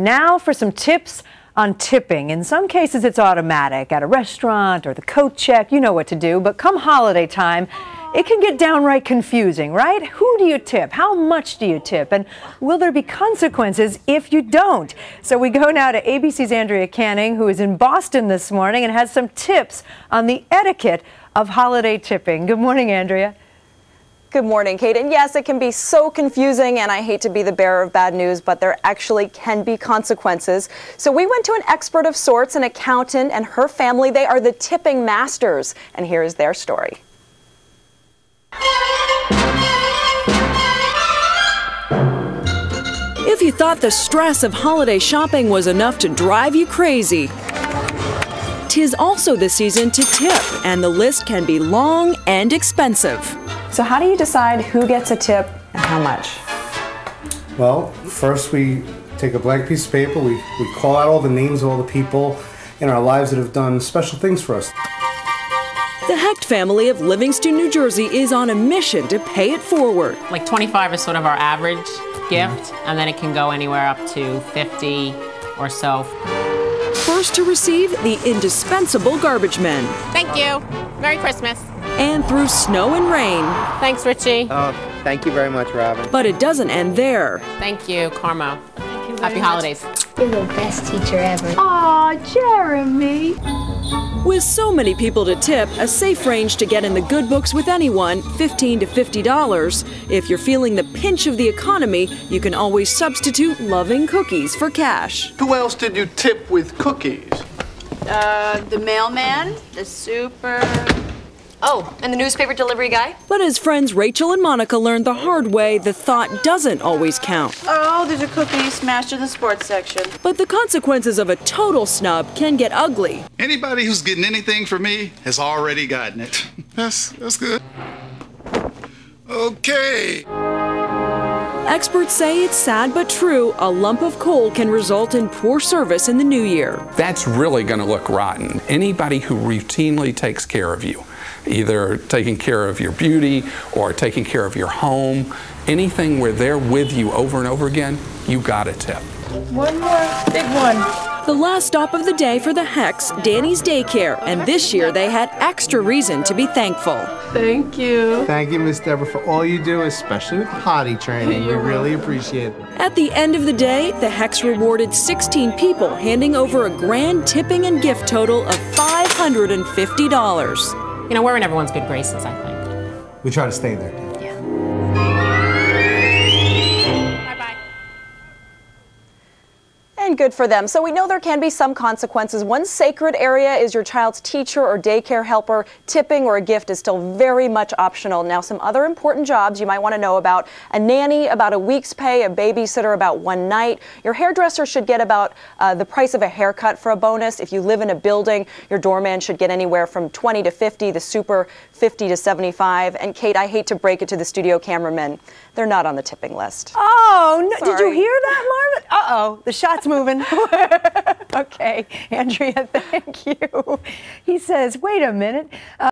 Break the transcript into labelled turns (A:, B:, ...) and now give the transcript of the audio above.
A: Now for some tips on tipping. In some cases it's automatic at a restaurant or the coat check. You know what to do. But come holiday time, it can get downright confusing, right? Who do you tip? How much do you tip? And will there be consequences if you don't? So we go now to ABC's Andrea Canning, who is in Boston this morning and has some tips on the etiquette of holiday tipping. Good morning, Andrea.
B: Good morning, Kate. And yes, it can be so confusing, and I hate to be the bearer of bad news, but there actually can be consequences. So we went to an expert of sorts, an accountant, and her family. They are the tipping masters, and here is their story.
C: If you thought the stress of holiday shopping was enough to drive you crazy, 'tis also the season to tip, and the list can be long and expensive.
B: So how do you decide who gets a tip and how much?
D: Well, first we take a blank piece of paper, we call out all the names of all the people in our lives that have done special things for us.
C: The Hecht family of Livingston, New Jersey is on a mission to pay it forward.
E: Like 25 is sort of our average gift, and then it can go anywhere up to 50 or so.
C: First to receive the indispensable garbage men.
E: Thank you. Merry Christmas.
C: And through snow and rain.
E: Thanks, Richie.
F: Oh, thank you very much, Robin.
C: But it doesn't end there.
E: Thank you, Carmo. Happy holidays.
G: You're the best teacher ever.
A: Aw, Jeremy.
C: With so many people to tip, a safe range to get in the good books with anyone, $15 to $50. If you're feeling the pinch of the economy, you can always substitute loving cookies for cash.
H: Who else did you tip with cookies?
I: The mailman, the super... Oh, and the newspaper delivery guy?
C: But as friends Rachel and Monica learned the hard way, the thought doesn't always count.
I: Oh, there's a cookie smashed in the sports section.
C: But the consequences of a total snub can get ugly.
H: Anybody who's getting anything from me has already gotten it. That's good. Okay.
C: Experts say it's sad but true. A lump of coal can result in poor service in the new year.
J: That's really going to look rotten. Anybody who routinely takes care of you, either taking care of your beauty or taking care of your home, anything where they're with you over and over again, you got a tip.
A: One more big one.
C: The last stop of the day for the Hecks, Danny's Daycare, and this year they had extra reason to be thankful.
A: Thank you.
F: Thank you, Miss Deborah, for all you do, especially with potty training. We really appreciate it.
C: At the end of the day, the Hecks rewarded 16 people, handing over a grand tipping and gift total of $550.
E: You know, we're in everyone's good graces, I think.
D: We try to stay there.
B: And good for them. So we know there can be some consequences. One sacred area is your child's teacher or daycare helper. Tipping or a gift is still very much optional. Now, some other important jobs you might want to know about: a nanny, about a week's pay; a babysitter, about one night. Your hairdresser should get about the price of a haircut for a bonus. If you live in a building, your doorman should get anywhere from 20 to 50, the super 50 to 75. And Kate, I hate to break it to the studio cameramen, they're not on the tipping list.
A: Oh, no. Did you
B: Sorry.
A: hear that, Marvin? Uh-oh, the shot's moving. Okay, Andrea, thank you. He says, wait a minute.